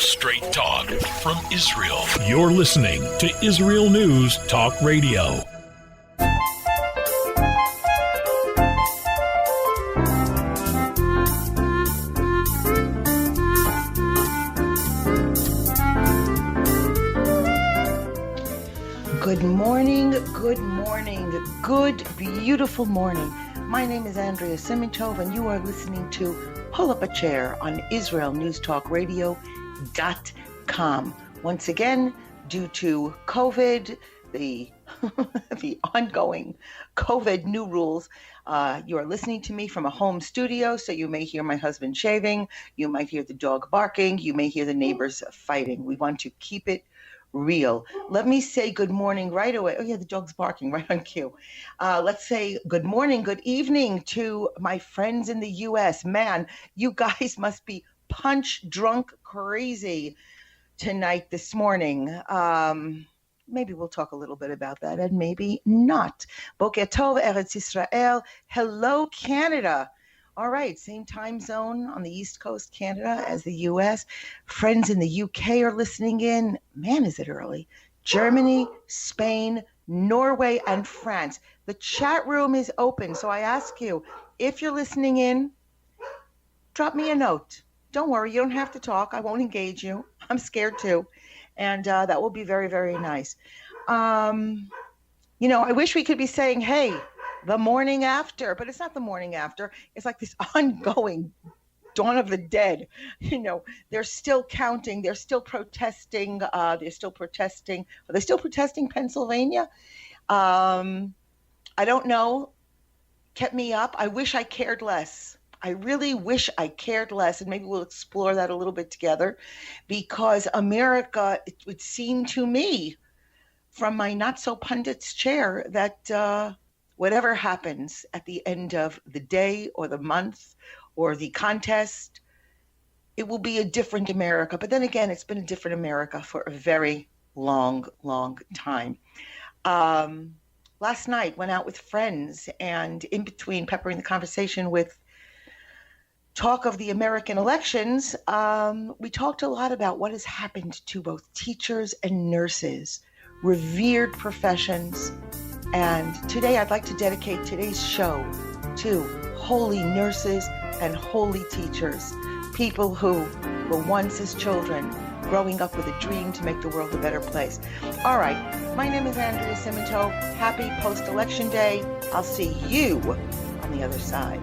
Straight talk from Israel. You're listening to Israel News Talk Radio. Good morning, good, beautiful morning. My name is Andrea Simintov, and you are listening to Pull Up a Chair on IsraelNewsTalkRadio.com. Once again, due to COVID, the ongoing COVID new rules, you are listening to me from a home studio, so you may hear my husband shaving, you might hear the dog barking, you may hear the neighbors fighting. We want to keep it real. Let me say good morning right away. Oh yeah, the dog's barking right on cue. Let's say good morning, good evening to my friends in the U.S. Man, you guys must be punch drunk crazy tonight, this morning. Maybe we'll talk a little bit about that, and maybe not. Boker Tov, Eretz Israel. Hello, Canada. All right, same time zone on the East Coast, Canada, as the U.S. Friends in the U.K. are listening in. Man, is it early. Germany, Spain, Norway, and France. The chat room is open, so I ask you, if you're listening in, drop me a note. Don't worry, you don't have to talk. I won't engage you. I'm scared too. And that will be very, very nice. I wish we could be saying, hey, the morning after, but it's not the morning after. It's like this ongoing dawn of the dead. They're still counting. They're still protesting. Are they still protesting Pennsylvania? I don't know. Kept me up. I wish I cared less. I really wish I cared less, and maybe we'll explore that a little bit together, because America, it would seem to me, from my not-so-pundit's chair, that whatever happens at the end of the day or the month or the contest, it will be a different America. But then again, it's been a different America for a very long, long time. Last night, went out with friends, and in between peppering the conversation with talk of the American elections, we talked a lot about what has happened to both teachers and nurses, revered professions. And today I'd like to dedicate today's show to holy nurses and holy teachers, people who were once as children growing up with a dream to make the world a better place. All right, my name is Andrea Simintov. Happy post-election day. I'll see you on the other side.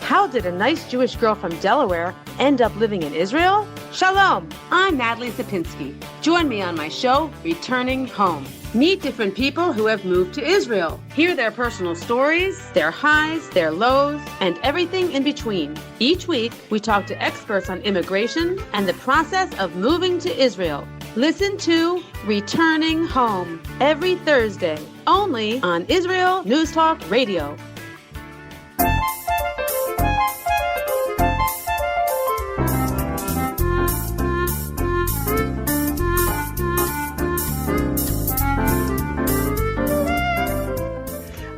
How did a nice Jewish girl from Delaware end up living in Israel? Shalom, I'm Natalie Sapinski. Join me on my show, Returning Home. Meet different people who have moved to Israel. Hear their personal stories, their highs, their lows, and everything in between. Each week, we talk to experts on immigration and the process of moving to Israel. Listen to Returning Home every Thursday, only on Israel News Talk Radio.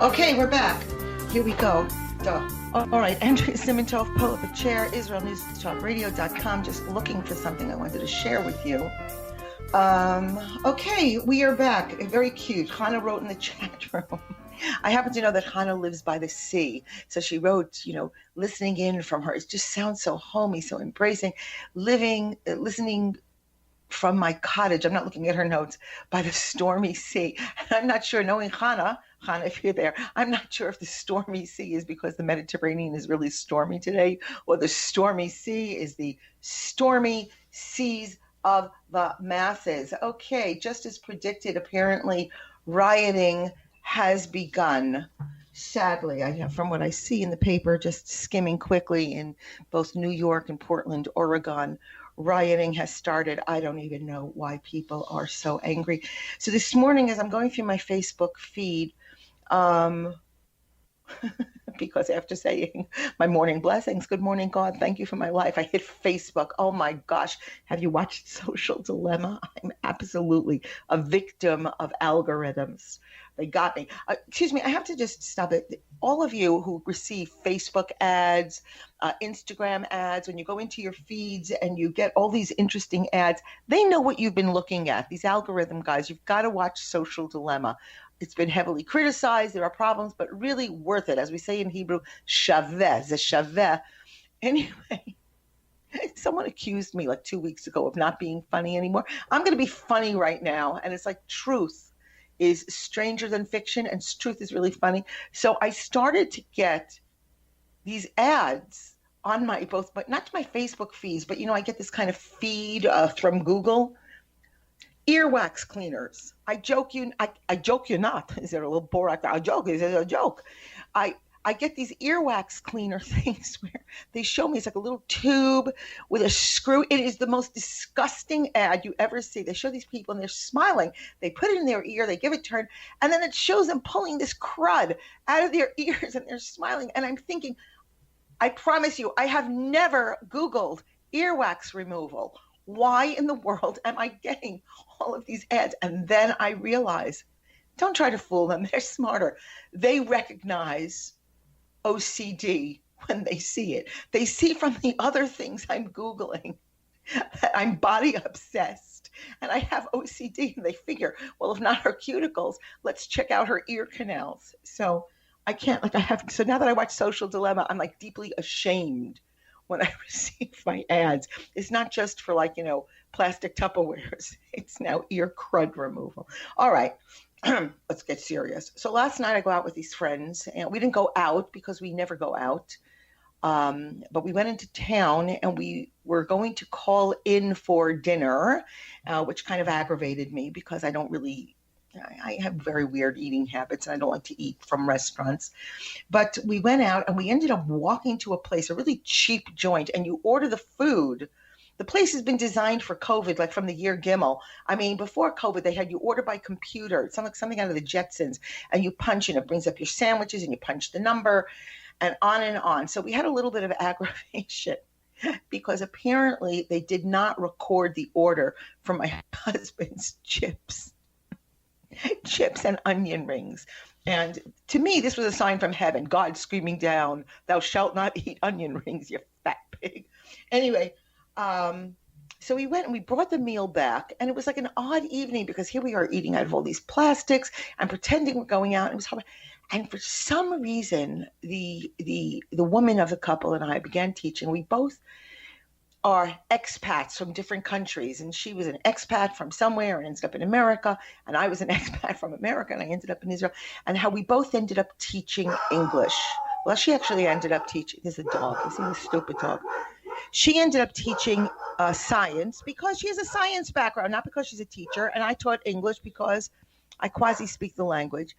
Okay, we're back. Here we go. All right, Andrea Simintov, Pull Up a Chair, IsraelNewsTalkRadio.com. Just looking for something I wanted to share with you. Okay, we are back. Very cute. Hannah wrote in the chat room. I happen to know that Hannah lives by the sea. So she wrote, listening in from her. It just sounds so homey, so embracing. Listening from my cottage. I'm not looking at her notes. By the stormy sea. I'm not sure, knowing Hannah, if you're there, I'm not sure if the stormy sea is because the Mediterranean is really stormy today, or the stormy sea is the stormy seas of the masses. Okay, just as predicted, apparently rioting has begun. Sadly, from what I see in the paper, just skimming quickly, in both New York and Portland, Oregon, rioting has started. I don't even know why people are so angry. So this morning, as I'm going through my Facebook feed, because after saying my morning blessings, good morning, God, thank you for my life, I hit Facebook. Oh my gosh. Have you watched Social Dilemma? I'm absolutely a victim of algorithms. They got me. Excuse me, I have to just stop it. All of you who receive Facebook ads, Instagram ads, when you go into your feeds and you get all these interesting ads, they know what you've been looking at. These algorithm guys, you've got to watch Social Dilemma. It's been heavily criticized. There are problems, but really worth it. As we say in Hebrew, shaveh, ze shaveh. Anyway, someone accused me like 2 weeks ago of not being funny anymore. I'm going to be funny right now. And it's like truth is stranger than fiction, and truth is really funny. So I started to get these ads on my but not to my Facebook feeds, but I get this kind of feed from Google. Earwax cleaners. I joke you not. Is there a little borak? I joke. Is it a joke? I get these earwax cleaner things where they show me it's like a little tube with a screw. It is the most disgusting ad you ever see. They show these people and they're smiling. They put it in their ear, they give it a turn, and then it shows them pulling this crud out of their ears and they're smiling. And I'm thinking, I promise you, I have never Googled earwax removal. Why in the world am I getting all of these ads? And then I realize, don't try to fool them. They're smarter. They recognize OCD when they see it. They see from the other things I'm Googling that I'm body obsessed and I have OCD, and they figure, well, if not her cuticles, let's check out her ear canals. So I can't, so now that I watch Social Dilemma, I'm like deeply ashamed when I receive my ads. It's not just for plastic Tupperwares. It's now ear crud removal. All right. Let's get serious. So last night I go out with these friends, and we didn't go out because we never go out. But we went into town and we were going to call in for dinner, which kind of aggravated me because I have very weird eating habits and I don't like to eat from restaurants. But we went out and we ended up walking to a place, a really cheap joint, and you order the food. The place has been designed for COVID, like from the year Gimel. I mean, before COVID, they had you order by computer. It's something out of the Jetsons, and you punch and it brings up your sandwiches and you punch the number and on and on. So we had a little bit of aggravation because apparently they did not record the order for my husband's chips and onion rings. And to me, this was a sign from heaven, God screaming down, "Thou shalt not eat onion rings, you fat pig." Anyway, so we went and we brought the meal back, and it was like an odd evening because here we are eating out of all these plastics and pretending we're going out. It was hard. And for some reason, the woman of the couple and I began teaching. We both are expats from different countries, and she was an expat from somewhere and ended up in America, and I was an expat from America and I ended up in Israel, and how we both ended up teaching English. Well, she actually ended up teaching. There's a dog. You see this stupid dog? She ended up teaching science because she has a science background, not because she's a teacher. And I taught English because I quasi speak the language.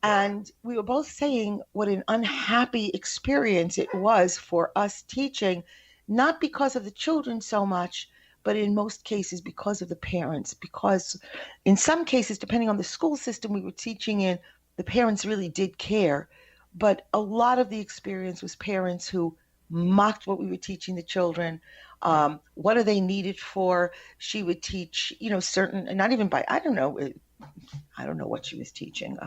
And we were both saying what an unhappy experience it was for us teaching, not because of the children so much, but in most cases because of the parents. Because in some cases, depending on the school system we were teaching in, the parents really did care. But a lot of the experience was parents who mocked what we were teaching the children. What are they needed for? She would teach, certain, not even by, I don't know what she was teaching.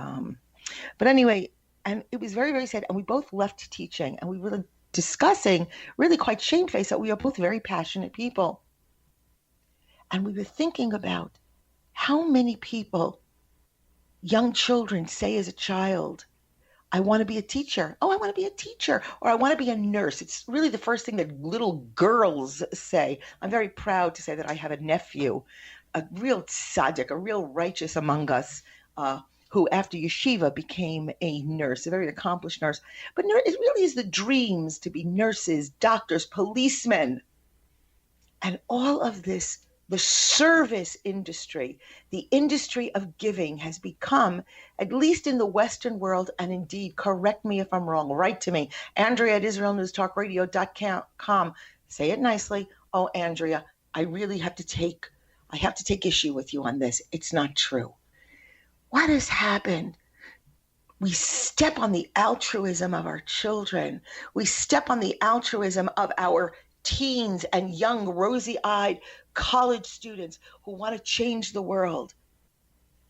But anyway, and it was very, very sad. And we both left teaching, and we were discussing, really quite shamefaced, that we are both very passionate people. And we were thinking about how many people, young children, say as a child, I want to be a teacher. Oh, I want to be a teacher. Or I want to be a nurse. It's really the first thing that little girls say. I'm very proud to say that I have a nephew, a real tzaddik, a real righteous among us, who after yeshiva became a nurse, a very accomplished nurse. But it really is the dreams to be nurses, doctors, policemen. And all of this, the service industry, the industry of giving has become, at least in the Western world, and indeed, correct me if I'm wrong, write to me, Andrea at IsraelNewsTalkRadio.com. Say it nicely. Oh, Andrea, I really have to take issue with you on this. It's not true. What has happened? We step on the altruism of our children. We step on the altruism of our teens and young, rosy-eyed college students who want to change the world.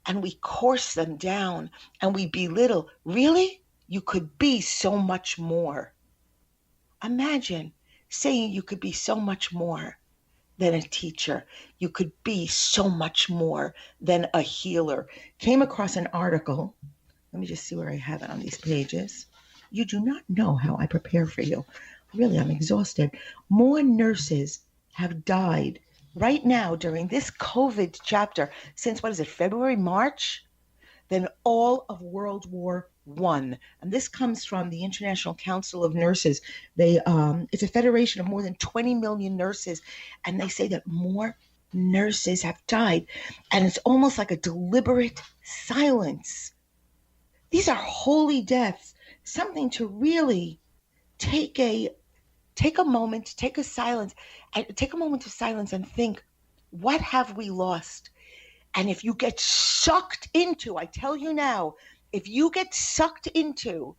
And we course them down and we belittle. Really? You could be so much more. Imagine saying you could be so much more than a teacher. You could be so much more than a healer. Came across an article. Let me just see where I have it on these pages. You do not know how I prepare for you. Really, I'm exhausted. More nurses have died right now during this COVID chapter since, February, March, than all of World War I. And this comes from the International Council of Nurses. It's a federation of more than 20 million nurses, and they say that more nurses have died. And it's almost like a deliberate silence. These are holy deaths, something to really take a moment, take a moment of silence and think, what have we lost? And if you get sucked into, I tell you now, if you get sucked into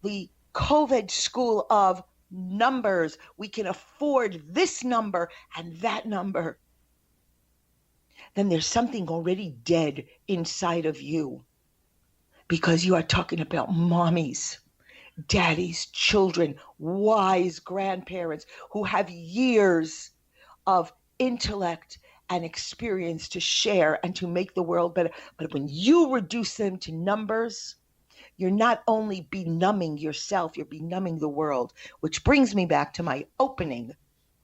the COVID school of numbers, we can afford this number and that number, then there's something already dead inside of you. Because you are talking about mommies, daddies, children, wise grandparents who have years of intellect and experience to share and to make the world better. But when you reduce them to numbers, you're not only benumbing yourself, you're benumbing the world, which brings me back to my opening.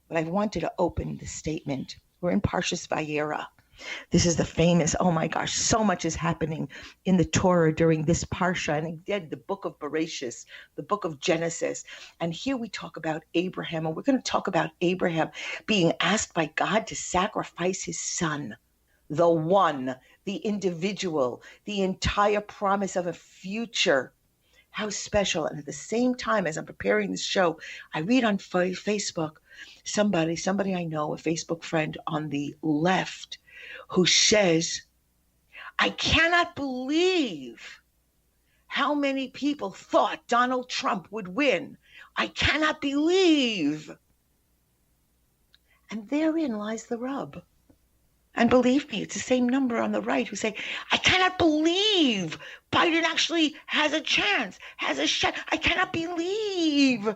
But I wanted to open the statement. We're in Parshas Vayera. This is the famous, oh my gosh, so much is happening in the Torah during this Parsha, and again, the book of Bereshis, the book of Genesis. And here we talk about Abraham, and we're going to talk about Abraham being asked by God to sacrifice his son, the one, the individual, the entire promise of a future. How special. And at the same time, as I'm preparing this show, I read on Facebook, somebody I know, a Facebook friend on the left, who says, I cannot believe how many people thought Donald Trump would win. I cannot believe. And therein lies the rub. And believe me, it's the same number on the right who say, I cannot believe Biden actually has a chance, has a shot. I cannot believe.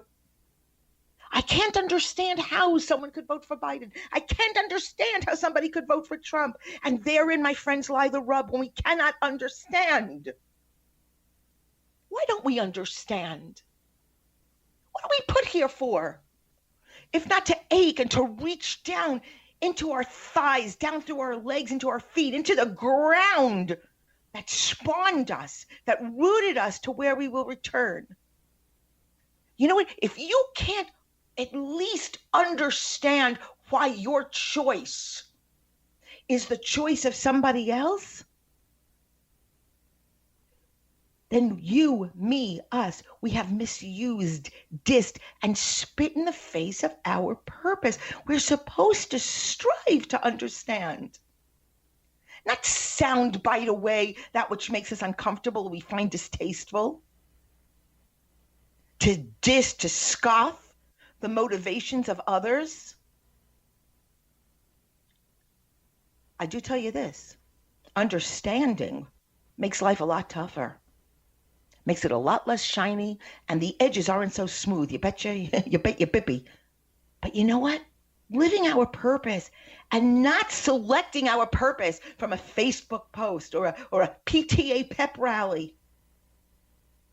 I can't understand how someone could vote for Biden. I can't understand how somebody could vote for Trump. And therein, my friends, lie the rub when we cannot understand. Why don't we understand? What are we put here for? If not to ache and to reach down into our thighs, down through our legs, into our feet, into the ground that spawned us, that rooted us to where we will return. You know what? If you can't at least understand why your choice is the choice of somebody else, then you, me, us, we have misused, dissed, and spit in the face of our purpose. We're supposed to strive to understand. Not soundbite away that which makes us uncomfortable, we find distasteful. To diss, to scoff the motivations of others. I do tell you this, understanding makes life a lot tougher. Makes it a lot less shiny, and the edges aren't so smooth. You betcha, you bet your bippy. But you know what? Living our purpose and not selecting our purpose from a Facebook post or a PTA pep rally,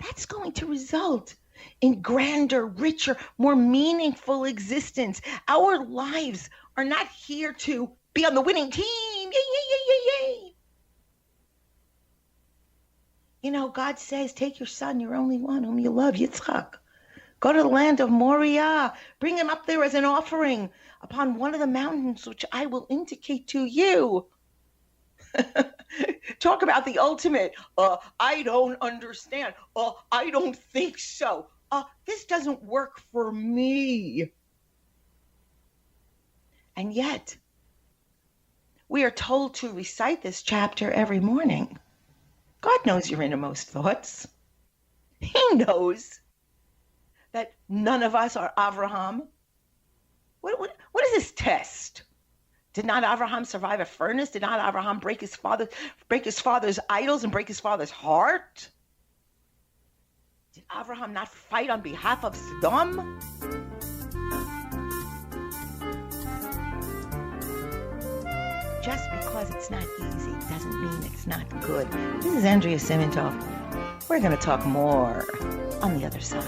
that's going to result in grander, richer, more meaningful existence. Our lives are not here to be on the winning team. Yay, yay, yay, yay, yay. You know, God says, take your son, your only one, whom you love, Yitzchak. Go to the land of Moriah. Bring him up there as an offering upon one of the mountains, which I will indicate to you. Talk about the ultimate. I don't understand. I don't think so. This doesn't work for me. And yet, we are told to recite this chapter every morning. God knows your innermost thoughts. He knows that none of us are Abraham. What is this test? Did not Abraham survive a furnace? Did not Abraham break his father's idols and break his father's heart? Did Abraham not fight on behalf of Sodom? Just because it's not easy doesn't mean it's not good. This is Andrea Simintov. We're going to talk more on the other side.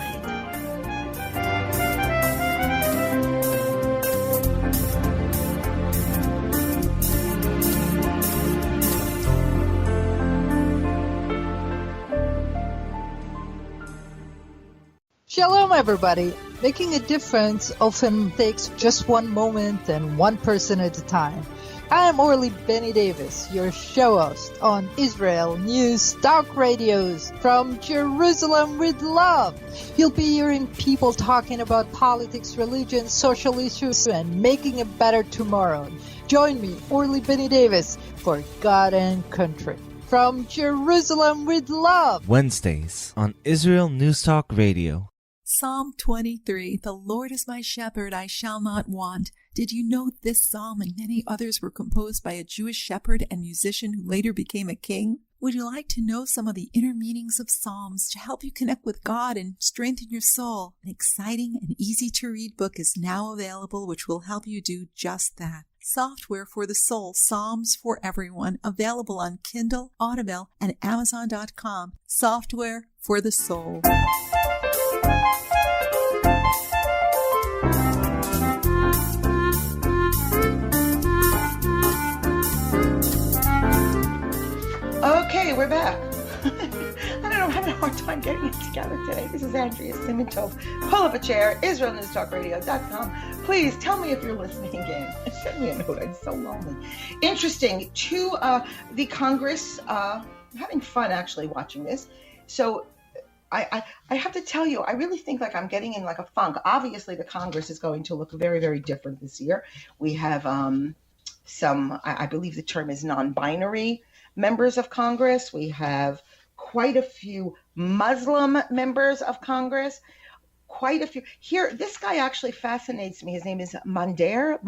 Shalom, everybody. Making a difference often takes just one moment and one person at a time. I am Orly Benny Davis, your show host on Israel News Talk Radios from Jerusalem with Love. You'll be hearing people talking about politics, religion, social issues, and making a better tomorrow. Join me, Orly Benny Davis, for God and Country. From Jerusalem with Love. Wednesdays on Israel News Talk Radio. Psalm 23, the Lord is my shepherd, I shall not want. Did you know this psalm and many others were composed by a Jewish shepherd and musician who later became a king? Would you like to know some of the inner meanings of psalms to help you connect with God and strengthen your soul? An exciting and easy-to-read book is now available which will help you do just that. Software for the Soul, Psalms for Everyone, available on Kindle, Audible, and Amazon.com. Software for the Soul. Okay, we're back. I don't know, I'm having a hard time getting it together today. This is Andrea Simintov. Pull up a chair, IsraelNewsTalkRadio.com. Please tell me if you're listening again. Send me a note. I'm so lonely. Interesting. The Congress, I'm having fun actually watching this. So I have to tell you, I really think like I'm getting in like a funk. Obviously, the Congress is going to look very, very different this year. We have some, I believe the term is non-binary members of Congress. We have quite a few Muslim members of Congress, quite a few. Here, this guy actually fascinates me. His name is Mondaire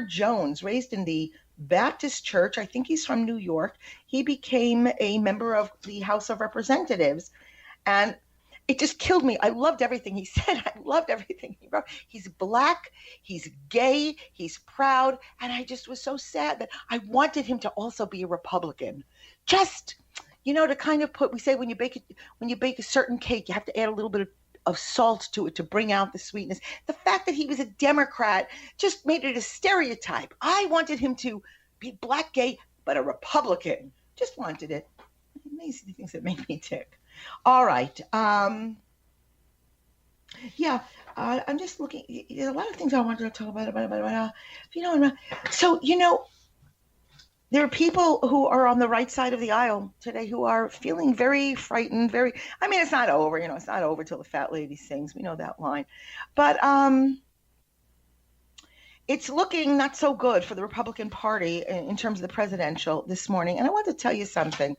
Jones, raised in the Baptist Church. I think he's from New York. He became a member of the House of Representatives. And it just killed me. I loved everything he said. I loved everything he wrote. He's black, he's gay, he's proud. And I just was so sad that I wanted him to also be a Republican. Just, to kind of we say when you bake a certain cake, you have to add a little bit of salt to it to bring out the sweetness. The fact that he was a Democrat just made it a stereotype. I wanted him to be black, gay, but a Republican. Just wanted it. Amazing things that make me tick. All right. I'm just looking. There's a lot of things I wanted to talk about. So, there are people who are on the right side of the aisle today who are feeling very frightened. It's not over. It's not over till the fat lady sings. We know that line. But it's looking not so good for the Republican Party in terms of the presidential this morning. And I want to tell you something.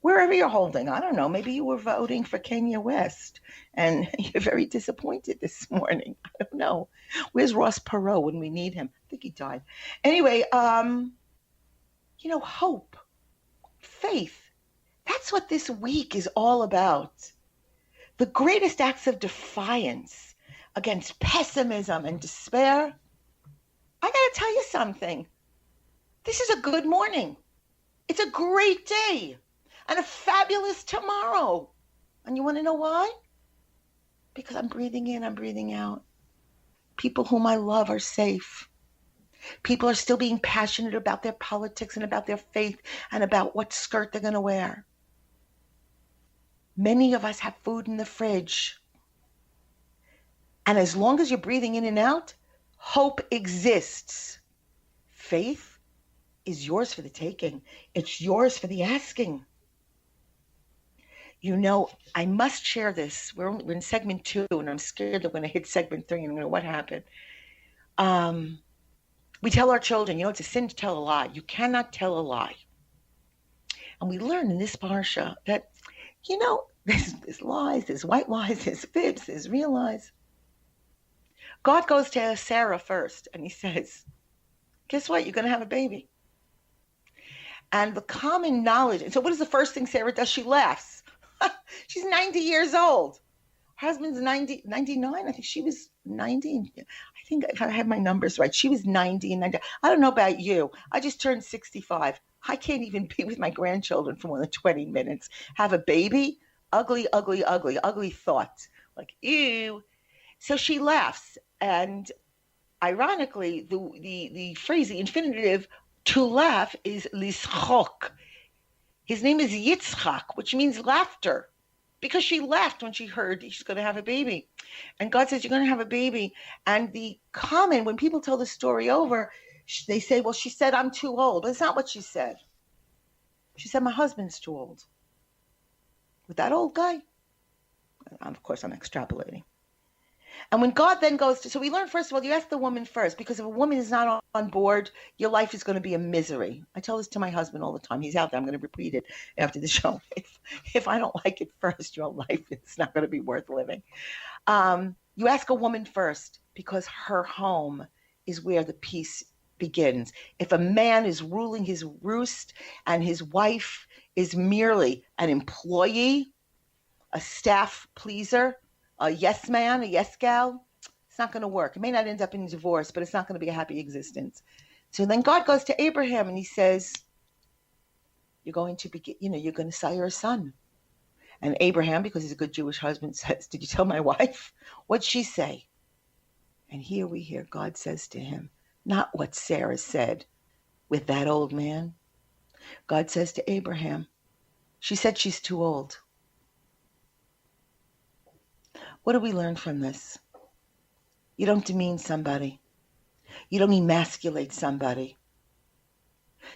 Wherever you're holding, I don't know, maybe you were voting for Kanye West and you're very disappointed this morning. I don't know. Where's Ross Perot when we need him? I think he died. Anyway, hope, faith, that's what this week is all about. The greatest acts of defiance against pessimism and despair. I got to tell you something. This is a good morning. It's a great day. And a fabulous tomorrow. And you want to know why? Because I'm breathing in, I'm breathing out. People whom I love are safe. People are still being passionate about their politics and about their faith and about what skirt they're going to wear. Many of us have food in the fridge. And as long as you're breathing in and out, hope exists. Faith is yours for the taking. It's yours for the asking. I must share this. We're in segment 2, and I'm scared that when I hit segment 3, and I'm going to what happened. We tell our children, it's a sin to tell a lie. You cannot tell a lie. And we learn in this parsha that, There's lies, there's white lies, there's fibs, there's real lies. God goes to Sarah first and he says, guess what? You're going to have a baby. And the common knowledge, and so what is the first thing Sarah does? She laughs. She's 90 years old. Her husband's 99. I think she was 90. I think if I have my numbers right, she was 90 and 90. I don't know about you. I just turned 65. I can't even be with my grandchildren for more than 20 minutes. Have a baby? Ugly, ugly, ugly, ugly thought. Like, ew. So she laughs. And ironically, the phrase, the infinitive to laugh is lischok. His name is Yitzchak, which means laughter, because she laughed when she heard she's going to have a baby. And God says, you're going to have a baby. And the common, when people tell the story over, they say, well, she said, I'm too old. But it's not what she said. She said, my husband's too old. With that old guy? And of course, I'm extrapolating. And when God then goes to, so we learn, first of all, you ask the woman first, because if a woman is not on board, your life is going to be a misery. I tell this to my husband all the time. He's out there. I'm going to repeat it after the show. If I don't like it first, your life is not going to be worth living. You ask a woman first, because her home is where the peace begins. If a man is ruling his roost and his wife is merely an employee, a staff pleaser, a yes man, a yes gal, it's not going to work. It may not end up in divorce, but it's not going to be a happy existence. So then God goes to Abraham and he says, you're going to you're going to sire a son. And Abraham, because he's a good Jewish husband, says, did you tell my wife? What'd she say? And here we hear God says to him, not what Sarah said with that old man. God says to Abraham, she said she's too old. What do we learn from this? You don't demean somebody. You don't emasculate somebody.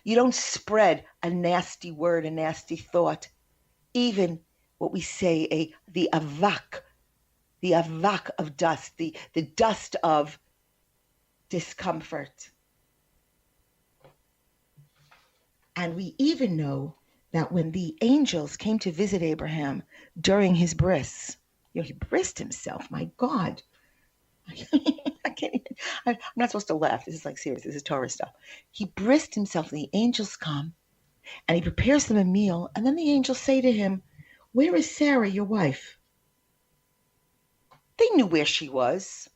You don't spread a nasty word, a nasty thought, even what we say, the avak of dust, the dust of discomfort. And we even know that when the angels came to visit Abraham during his bris, he brissed himself. My God. I can't even. I'm not supposed to laugh. This is like serious. This is Torah stuff. He brissed himself. The angels come and he prepares them a meal. And then the angels say to him, where is Sarah, your wife? They knew where she was.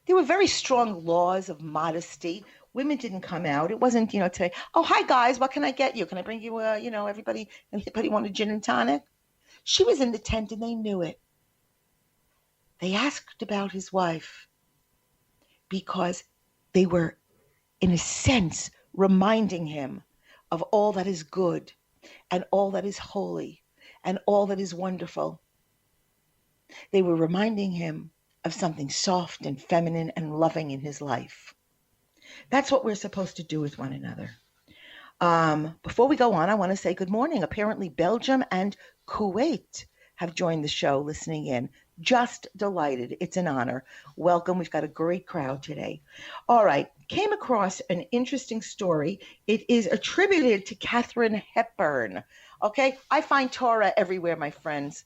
There were very strong laws of modesty. Women didn't come out. It wasn't, today, oh, hi, guys. What can I get you? Can I bring you, anybody want a gin and tonic? She was in the tent and they knew it. They asked about his wife because they were, in a sense, reminding him of all that is good and all that is holy and all that is wonderful. They were reminding him of something soft and feminine and loving in his life. That's what we're supposed to do with one another. Before we go on, I want to say good morning. Apparently, Belgium and Kuwait have joined the show listening in. Just delighted. It's an honor. Welcome. We've got a great crowd today. All right. Came across an interesting story. It is attributed to Katharine Hepburn. Okay. I find Torah everywhere, my friends.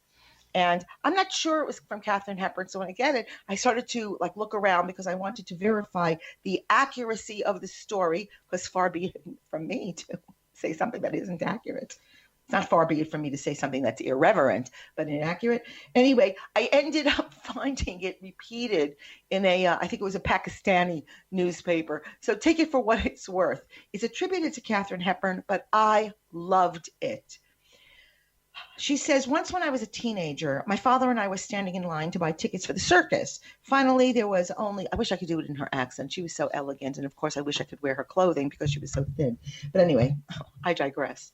And I'm not sure it was from Katharine Hepburn. So when I get it, I started to look around because I wanted to verify the accuracy of the story, because far be it from me to say something that isn't accurate. It's not far be it from me to say something that's irreverent, but inaccurate. Anyway, I ended up finding it repeated in I think it was a Pakistani newspaper. So take it for what it's worth. It's attributed to Katharine Hepburn, but I loved it. She says, once when I was a teenager, my father and I were standing in line to buy tickets for the circus. Finally, there was only, I wish I could do it in her accent. She was so elegant. And of course, I wish I could wear her clothing because she was so thin. But anyway, I digress.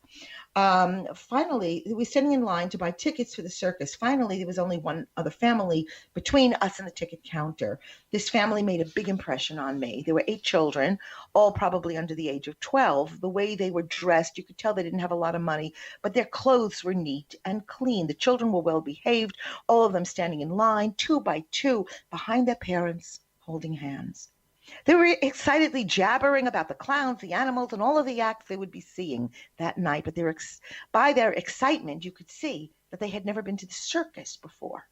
Finally, we were standing in line to buy tickets for the circus. Finally, there was only one other family between us and the ticket counter. This family made a big impression on me. There were 8 children, all probably under the age of 12. The way they were dressed, you could tell they didn't have a lot of money, but their clothes were neat and clean. The children were well behaved, all of them standing in line, 2 by 2, behind their parents, holding hands. They were excitedly jabbering about the clowns, the animals, and all of the acts they would be seeing that night. But by their excitement, you could see that they had never been to the circus before.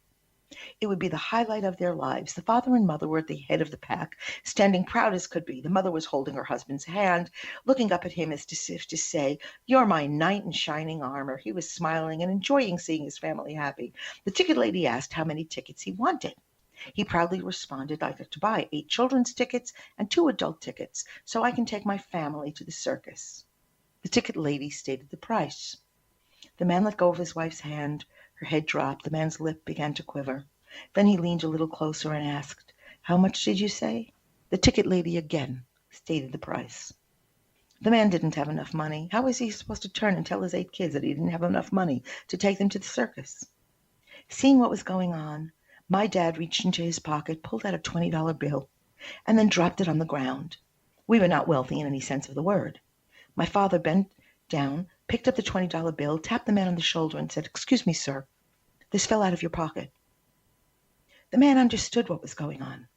It would be the highlight of their lives. The father and mother were at the head of the pack, standing proud as could be. The mother was holding her husband's hand, looking up at him as if to say, "You're my knight in shining armor." He was smiling and enjoying seeing his family happy. The ticket lady asked how many tickets he wanted. He proudly responded, "I'd like to buy 8 children's tickets and 2 adult tickets so I can take my family to the circus." The ticket lady stated the price. The man let go of his wife's hand. Her head dropped. The man's lip began to quiver. Then he leaned a little closer and asked, "How much did you say?" The ticket lady again stated the price. The man didn't have enough money. How was he supposed to turn and tell his 8 kids that he didn't have enough money to take them to the circus? Seeing what was going on, my dad reached into his pocket, pulled out a $20 bill, and then dropped it on the ground. We were not wealthy in any sense of the word. My father bent down, picked up the $20 bill, tapped the man on the shoulder, and said, "Excuse me, sir, this fell out of your pocket." The man understood what was going on.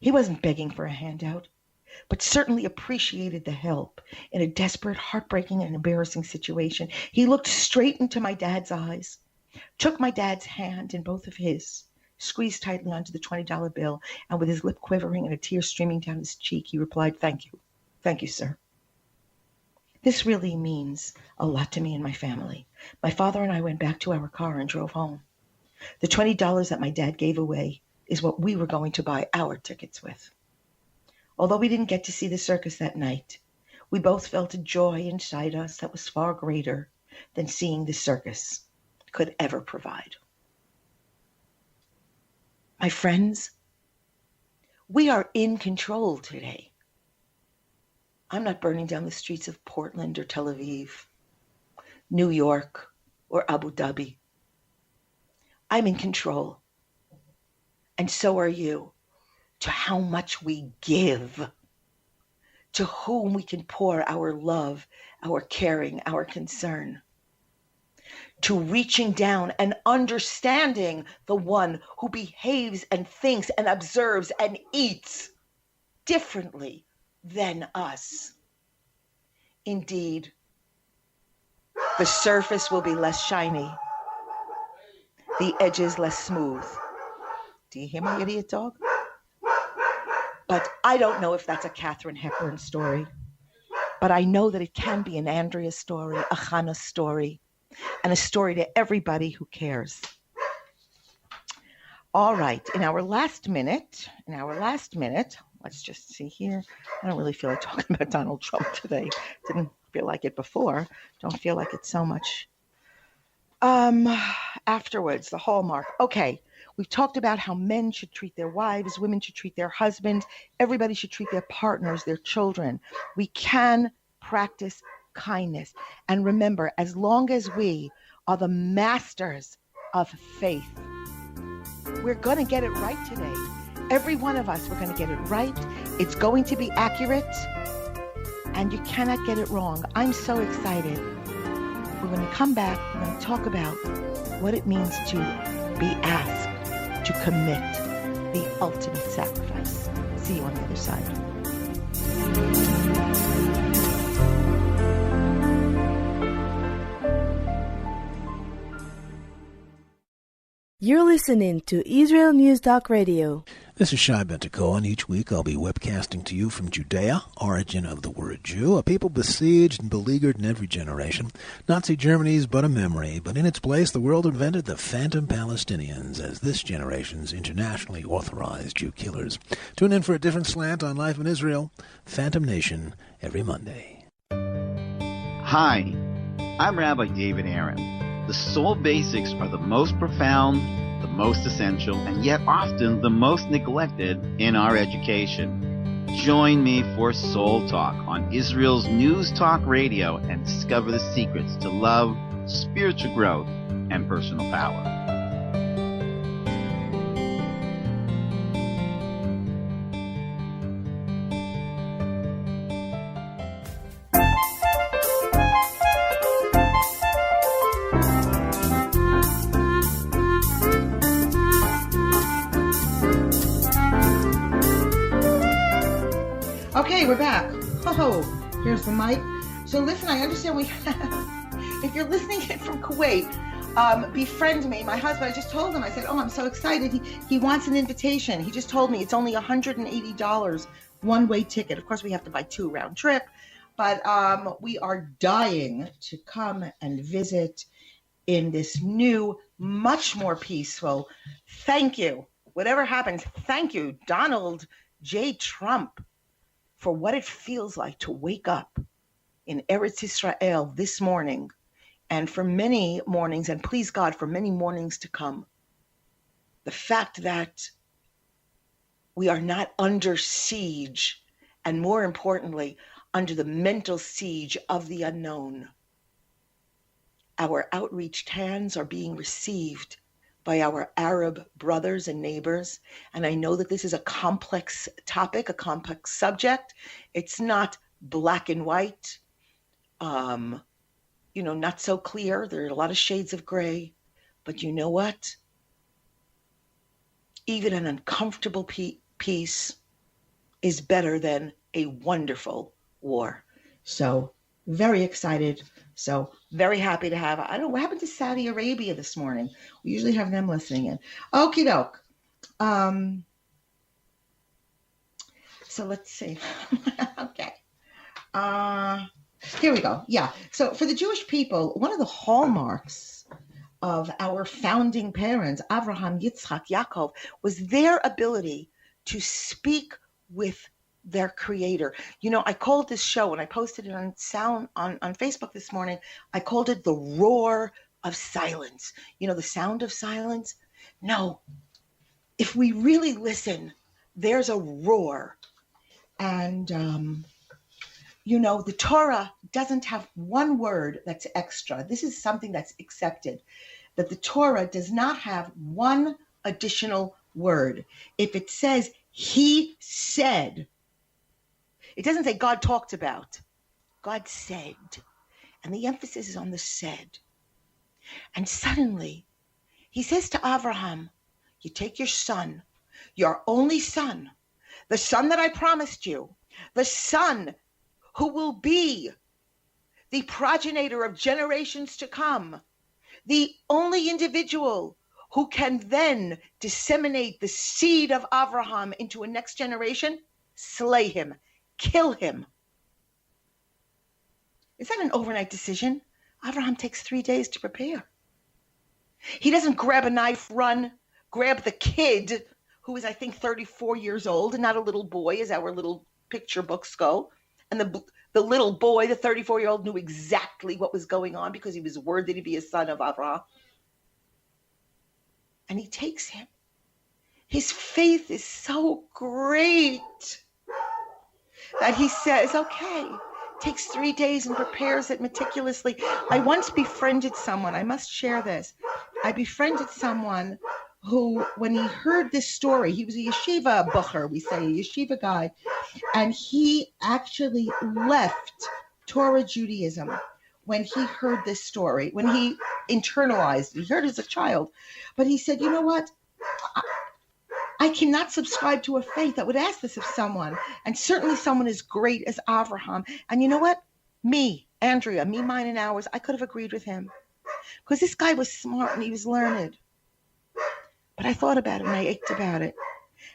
He wasn't begging for a handout, but certainly appreciated the help. In a desperate, heartbreaking, and embarrassing situation, he looked straight into my dad's eyes, took my dad's hand in both of his, squeezed tightly onto the $20 bill, and with his lip quivering and a tear streaming down his cheek, he replied, "Thank you. Thank you, sir." This really means a lot to me and my family. My father and I went back to our car and drove home. The $20 that my dad gave away is what we were going to buy our tickets with. Although we didn't get to see the circus that night, we both felt a joy inside us that was far greater than seeing the circus could ever provide. My friends, we are in control today. I'm not burning down the streets of Portland or Tel Aviv, New York or Abu Dhabi. I'm in control. And so are you, to how much we give, to whom we can pour our love, our caring, our concern, to reaching down and understanding the one who behaves and thinks and observes and eats differently than us. Indeed, the surface will be less shiny, the edges less smooth. Do you hear my idiot dog? But I don't know if that's a Katharine Hepburn story, but I know that it can be an Andrea story, a Hannah story, and a story to everybody who cares. All right, in our last minute, let's just see here. I don't really feel like talking about Donald Trump today. Didn't feel like it before. Don't feel like it so much. Afterwards, the hallmark. Okay, we've talked about how men should treat their wives, women should treat their husbands, everybody should treat their partners, their children. We can practice kindness. And remember, as long as we are the masters of faith, we're going to get it right today. Every one of us, we're going to get it right. It's going to be accurate, and you cannot get it wrong. I'm so excited. We're going to come back. We're going to talk about what it means to be asked to commit the ultimate sacrifice. See you on the other side. You're listening to Israel News Talk Radio. This is Shai Ben-Tekoa, and each week I'll be webcasting to you from Judea, origin of the word Jew, a people besieged and beleaguered in every generation. Nazi Germany is but a memory, but in its place the world invented the phantom Palestinians as this generation's internationally authorized Jew killers. Tune in for a different slant on life in Israel, Phantom Nation, every Monday. Hi, I'm Rabbi David Aaron. The soul basics are the most profound, the most essential, and yet often the most neglected in our education. Join me for Soul Talk on Israel's News Talk Radio and discover the secrets to love, spiritual growth, and personal power. Okay, we're back. Oh, here's the mic. So listen, I understand if you're listening in from Kuwait, befriend me. My husband, I just told him, I said, oh, I'm so excited. He wants an invitation. He just told me it's only $180 one-way ticket. Of course, we have to buy 2 round trip, but we are dying to come and visit in this new, much more peaceful. Thank you. Whatever happens, thank you, Donald J. Trump, for what it feels like to wake up in Eretz Israel this morning, and for many mornings, and please God, for many mornings to come. The fact that we are not under siege, and more importantly, under the mental siege of the unknown. Our outreached hands are being received by our Arab brothers and neighbors. And I know that this is a complex topic, a complex subject. It's not black and white, not so clear. There are a lot of shades of gray. But you know what? Even an uncomfortable peace is better than a wonderful war. So very excited. So very happy to have, I don't know, what happened to Saudi Arabia this morning? We usually have them listening in. Okie doke. So let's see. Okay. Here we go. Yeah. So for the Jewish people, one of the hallmarks of our founding parents, Abraham, Yitzchak, Yaakov, was their ability to speak with their creator. I called this show, when I posted it on Facebook this morning, I called it the roar of silence. The sound of silence? No. If we really listen, there's a roar. And, the Torah doesn't have one word that's extra. This is something that's accepted, that the Torah does not have one additional word. If it says, he said, it doesn't say God talked about. God said. And the emphasis is on the said. And suddenly, he says to Abraham, you take your son, your only son, the son that I promised you, the son who will be the progenitor of generations to come, the only individual who can then disseminate the seed of Abraham into a next generation, slay him. Kill him. Is that an overnight decision? Abraham takes 3 days to prepare. He doesn't grab a knife, grab the kid, who is, I think, 34 years old, and not a little boy, as our little picture books go. And the little boy, the 34-year-old, knew exactly what was going on because he was worthy to be a son of Abraham. And he takes him. His faith is so great that he says, okay, takes 3 days and prepares it meticulously. I once befriended someone, I must share this. I befriended someone who, when he heard this story, he was a yeshiva bucher, we say, a yeshiva guy, and he actually left Torah Judaism when he heard this story, when he internalized it. He heard it as a child. But he said, you know what? I cannot subscribe to a faith that would ask this of someone, and certainly someone as great as Abraham. And you know what? Me, Andrea, me, mine, and ours, I could have agreed with him because this guy was smart and he was learned. But I thought about it and I ached about it.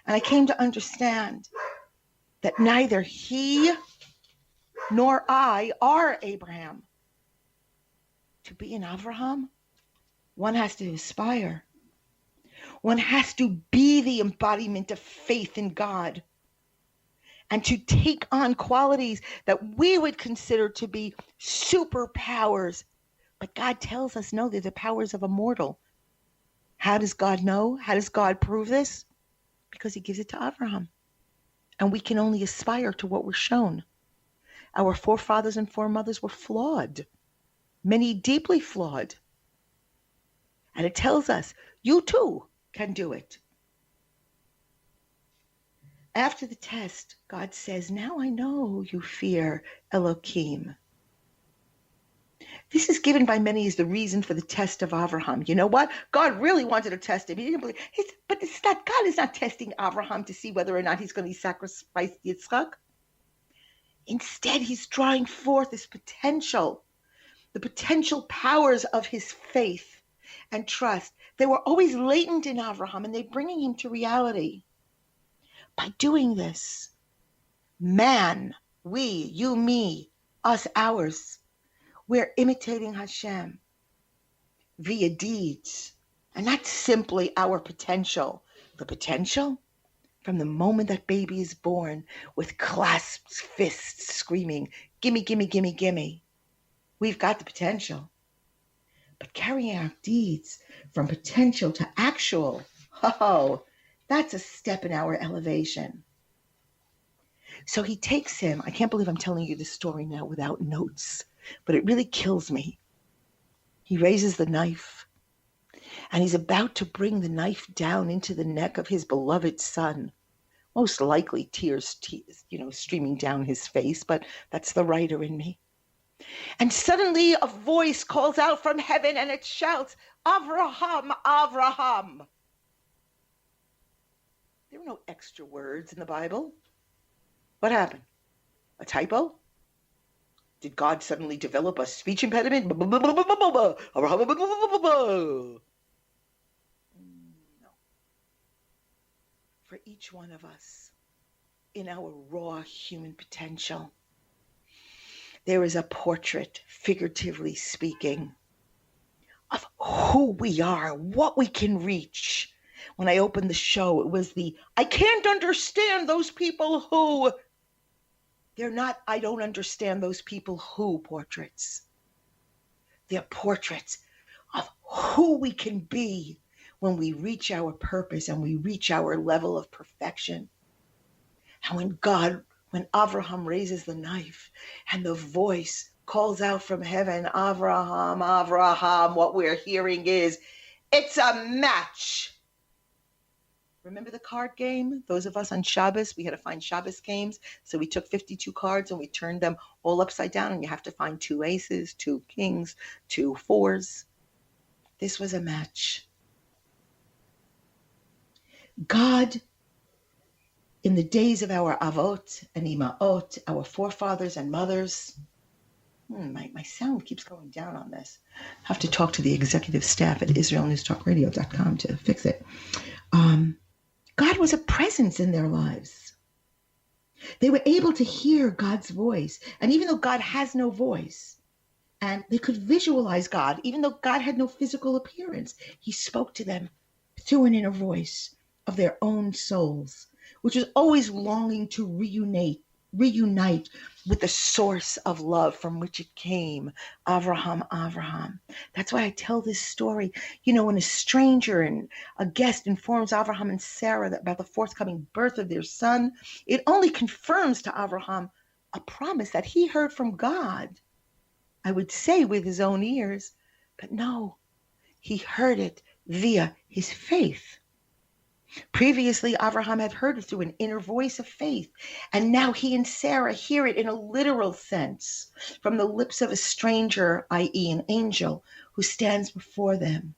And I came to understand that neither he nor I are Abraham. To be an Abraham, one has to aspire. One has to be the embodiment of faith in God and to take on qualities that we would consider to be superpowers. But God tells us, no, they're the powers of a mortal. How does God know? How does God prove this? Because he gives it to Abraham. And we can only aspire to what we're shown. Our forefathers and foremothers were flawed, many deeply flawed. And it tells us, you too can do it. After the test, God says, now I know you fear Elohim. This is given by many as the reason for the test of Abraham. You know what? God really wanted to test him. He didn't believe. But it's not, God is not testing Abraham to see whether or not he's going to sacrifice Yitzchak. Instead, he's drawing forth his potential, the potential powers of his faith. and trust. They were always latent in Avraham, and they're bringing him to reality. By doing this, man, we, you, me, us, ours, we're imitating Hashem via deeds. And that's simply our potential. The potential from the moment that baby is born with clasped fists screaming, gimme, gimme, gimme, gimme. We've got the potential. But carrying out deeds from potential to actual, that's a step in our elevation. So he takes him. I can't believe I'm telling you this story now without notes, but it really kills me. He raises the knife, and he's about to bring the knife down into the neck of his beloved son. Most likely tears, streaming down his face, but that's the writer in me. And suddenly a voice calls out from heaven, and it shouts, Avraham, Avraham. There were no extra words in the Bible. What happened? A typo? Did God suddenly develop a speech impediment? No. For each one of us, in our raw human potential, there is a portrait, figuratively speaking, of who we are, what we can reach. When I opened the show, it was I can't understand those people who. They're not, I don't understand those people who portraits. They're portraits of who we can be when we reach our purpose and we reach our level of perfection. And when Avraham raises the knife and the voice calls out from heaven, Avraham, Avraham, what we're hearing is, it's a match. Remember the card game? Those of us on Shabbos, we had to find Shabbos games. So we took 52 cards and we turned them all upside down, and you have to find 2 aces, 2 kings, 2 fours. This was a match. God, in the days of our avot and imaot, our forefathers and mothers, my sound keeps going down on this. I have to talk to the executive staff at IsraelNewsTalkRadio.com to fix it. God was a presence in their lives. They were able to hear God's voice. And even though God has no voice, and they could visualize God, even though God had no physical appearance, he spoke to them through an inner voice of their own souls, which was always longing to reunite with the source of love from which it came, Avraham, Avraham. That's why I tell this story. When a stranger and a guest informs Avraham and Sarah about the forthcoming birth of their son, it only confirms to Avraham a promise that he heard from God, I would say with his own ears, but no, he heard it via his faith. Previously, Avraham had heard it through an inner voice of faith, and now he and Sarah hear it in a literal sense from the lips of a stranger, i.e. an angel, who stands before them.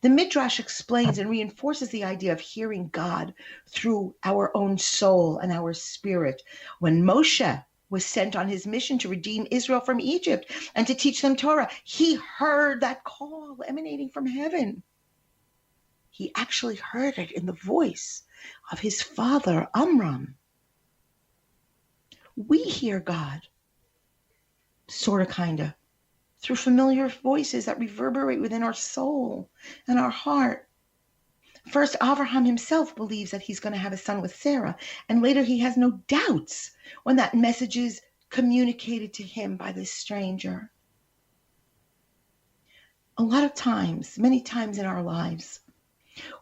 The Midrash explains and reinforces the idea of hearing God through our own soul and our spirit. When Moshe was sent on his mission to redeem Israel from Egypt and to teach them Torah, he heard that call emanating from heaven. He actually heard it in the voice of his father, Amram. We hear God, sort of, kind of, through familiar voices that reverberate within our soul and our heart. First, Avraham himself believes that he's going to have a son with Sarah, and later he has no doubts when that message is communicated to him by this stranger. A lot of times, many times in our lives,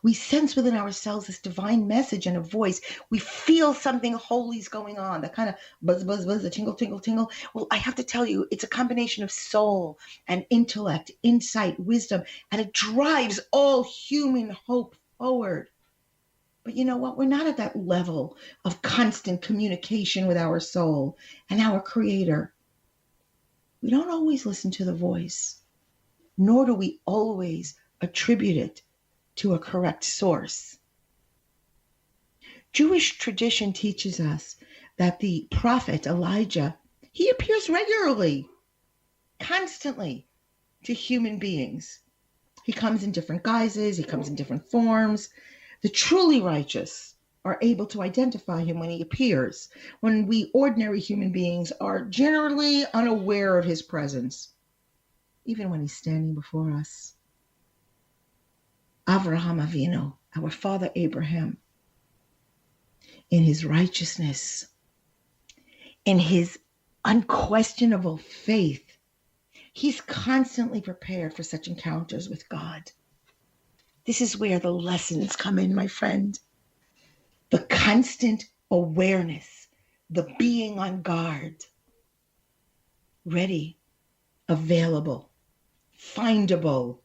we sense within ourselves this divine message and a voice. We feel something holy is going on, that kind of buzz, buzz, buzz, a tingle, tingle, tingle. Well, I have to tell you, it's a combination of soul and intellect, insight, wisdom, and it drives all human hope forward. But you know what? We're not at that level of constant communication with our soul and our Creator. We don't always listen to the voice, nor do we always attribute it to a correct source. Jewish tradition teaches us that the prophet Elijah, he appears regularly, constantly to human beings. He comes in different guises. He comes in different forms. The truly righteous are able to identify him when he appears, when we ordinary human beings are generally unaware of his presence, even when he's standing before us. Avraham Avinu, our father Abraham, in his righteousness, in his unquestionable faith, he's constantly prepared for such encounters with God. This is where the lessons come in, my friend. The constant awareness, the being on guard, ready, available, findable.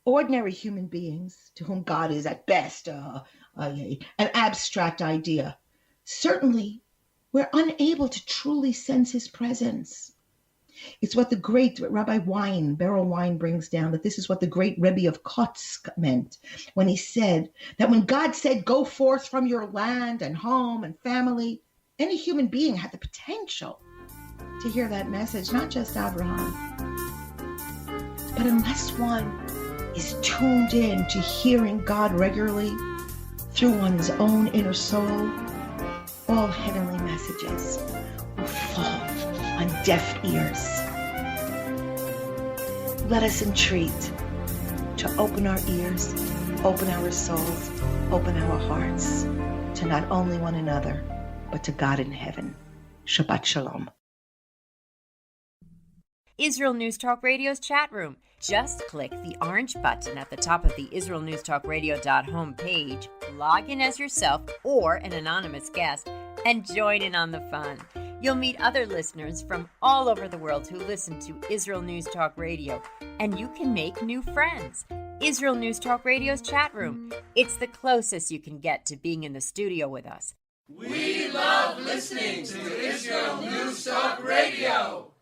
Ordinary human beings, to whom God is at best an abstract idea, certainly we're unable to truly sense his presence. It's what the great Rabbi Beryl Wine brings down, that this is what the great Rebbe of Kotsk meant when he said that when God said, go forth from your land and home and family, any human being had the potential to hear that message, not just Abraham. But unless one is tuned in to hearing God regularly through one's own inner soul, all heavenly messages will fall on deaf ears. Let us entreat to open our ears, open our souls, open our hearts to not only one another, but to God in heaven. Shabbat Shalom. Israel News Talk Radio's chat room. Just click the orange button at the top of the IsraelNewsTalkRadio.home page, log in as yourself or an anonymous guest, and join in on the fun. You'll meet other listeners from all over the world who listen to Israel News Talk Radio, and you can make new friends. Israel News Talk Radio's chat room. It's the closest you can get to being in the studio with us. We love listening to Israel News Talk Radio.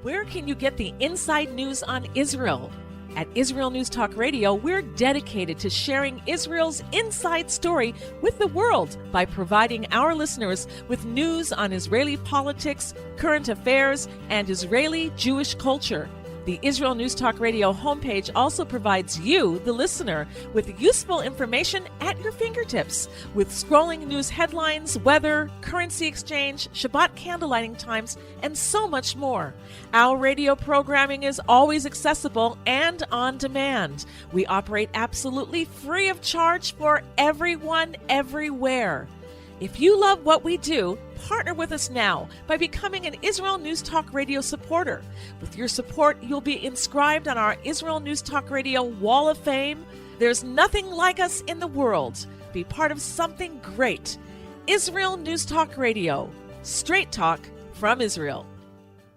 Where can you get the inside news on Israel? At Israel News Talk Radio, we're dedicated to sharing Israel's inside story with the world by providing our listeners with news on Israeli politics, current affairs, and Israeli Jewish culture. The Israel News Talk Radio homepage also provides you, the listener, with useful information at your fingertips, with scrolling news headlines, weather, currency exchange, Shabbat candlelighting times, and so much more. Our radio programming is always accessible and on demand. We operate absolutely free of charge for everyone, everywhere. If you love what we do, partner with us now by becoming an Israel News Talk Radio supporter. With your support, you'll be inscribed on our Israel News Talk Radio Wall of Fame. There's nothing like us in the world. Be part of something great. Israel News Talk Radio. Straight talk from Israel.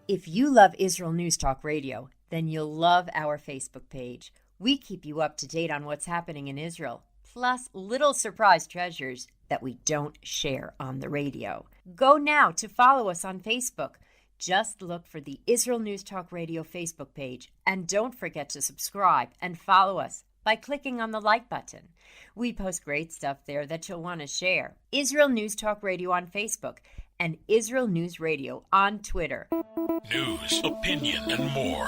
If you love Israel News Talk Radio, then you'll love our Facebook page. We keep you up to date on what's happening in Israel, plus little surprise treasures that we don't share on the radio. Go now to follow us on Facebook. Just look for the Israel News Talk Radio Facebook page, and don't forget to subscribe and follow us by clicking on the like button. We post great stuff there that you'll want to share. Israel News Talk Radio on Facebook and Israel News Radio on Twitter. News, opinion, and more.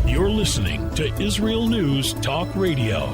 You're listening to Israel News Talk Radio.